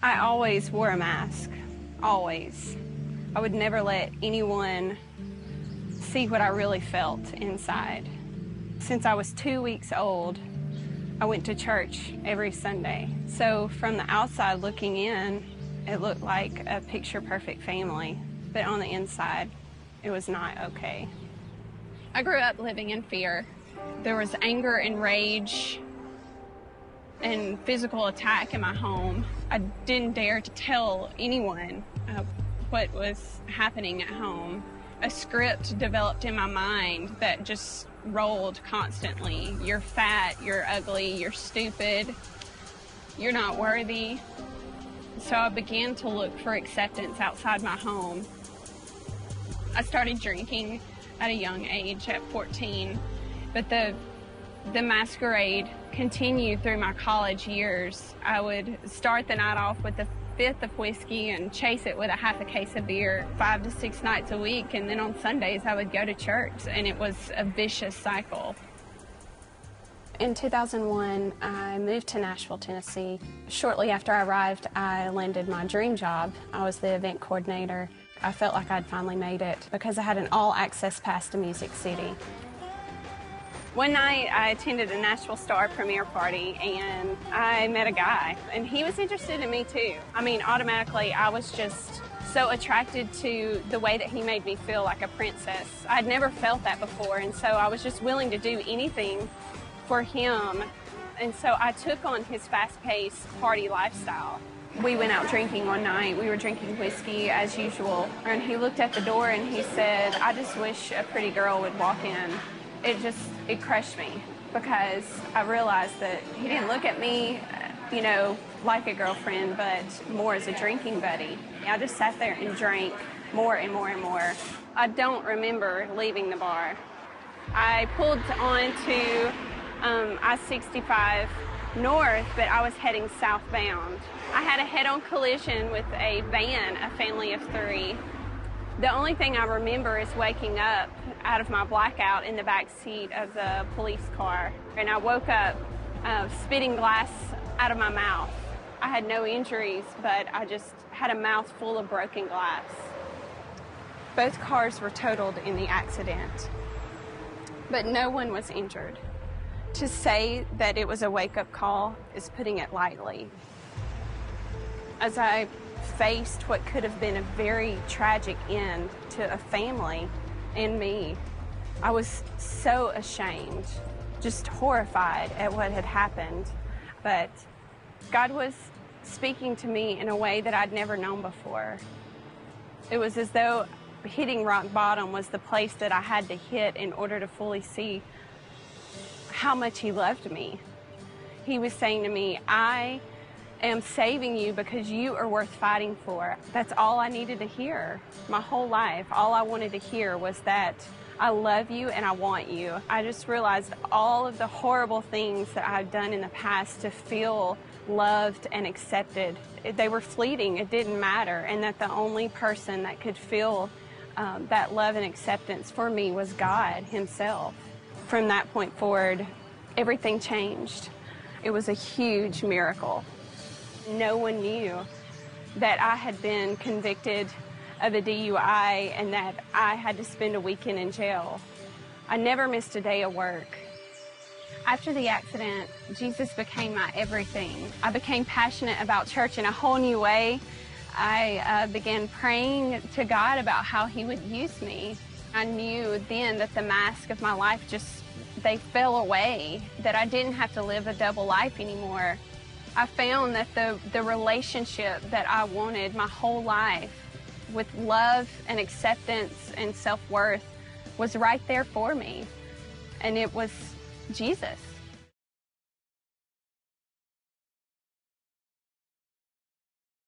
I always wore a mask, always. I would never let anyone see what I really felt inside. Since I was 2 weeks old, I went to church every Sunday. So from the outside looking in, it looked like a picture-perfect family, but on the inside, it was not okay. I grew up living in fear. There was anger and rage and physical attack in my home. I didn't dare to tell anyone what was happening at home. A script developed in my mind that just rolled constantly. You're fat, you're ugly, you're stupid, you're not worthy. So I began to look for acceptance outside my home. I started drinking at a young age, at 14, but the masquerade continued through my college years. I would start the night off with a fifth of whiskey and chase it with a half a case of beer 5 to 6 nights a week, and then on Sundays I would go to church, and it was a vicious cycle. In 2001, I moved to Nashville, Tennessee. Shortly after I arrived, I landed my dream job. I was the event coordinator. I felt like I'd finally made it because I had an all-access pass to Music City. One night, I attended a Nashville Star premiere party, and I met a guy, and he was interested in me too. I mean, automatically, I was just so attracted to the way that he made me feel like a princess. I'd never felt that before, and so I was just willing to do anything for him. And so I took on his fast-paced party lifestyle. We went out drinking one night. We were drinking whiskey as usual, and he looked at the door and he said, "I just wish a pretty girl would walk in." It crushed me because I realized that he didn't look at me, you know, like a girlfriend, but more as a drinking buddy. I just sat there and drank more and more and more. I don't remember leaving the bar. I pulled onto I-65 north, but I was heading southbound. I had a head-on collision with a van, a family of 3. The only thing I remember is waking up out of my blackout in the back seat of the police car. And I woke up spitting glass out of my mouth. I had no injuries, but I just had a mouth full of broken glass. Both cars were totaled in the accident, but no one was injured. To say that it was a wake-up call is putting it lightly. As I faced what could have been a very tragic end to a family and me, I was so ashamed, just horrified at what had happened. But God was speaking to me in a way that I'd never known before. It was as though hitting rock bottom was the place that I had to hit in order to fully see how much He loved me. He was saying to me, "I am saving you because you are worth fighting for." That's all I needed to hear. My whole life, all I wanted to hear was that I love you and I want you. I just realized all of the horrible things that I've done in the past to feel loved and accepted, they were fleeting, it didn't matter, and that the only person that could feel that love and acceptance for me was God Himself. From that point forward, everything changed. It was a huge miracle. No one knew that I had been convicted of a DUI and that I had to spend a weekend in jail. I never missed a day of work. After the accident, Jesus became my everything. I became passionate about church in a whole new way. I began praying to God about how He would use me. I knew then that the mask of my life they fell away, that I didn't have to live a double life anymore. I found that the relationship that I wanted my whole life with love and acceptance and self-worth was right there for me. And it was Jesus.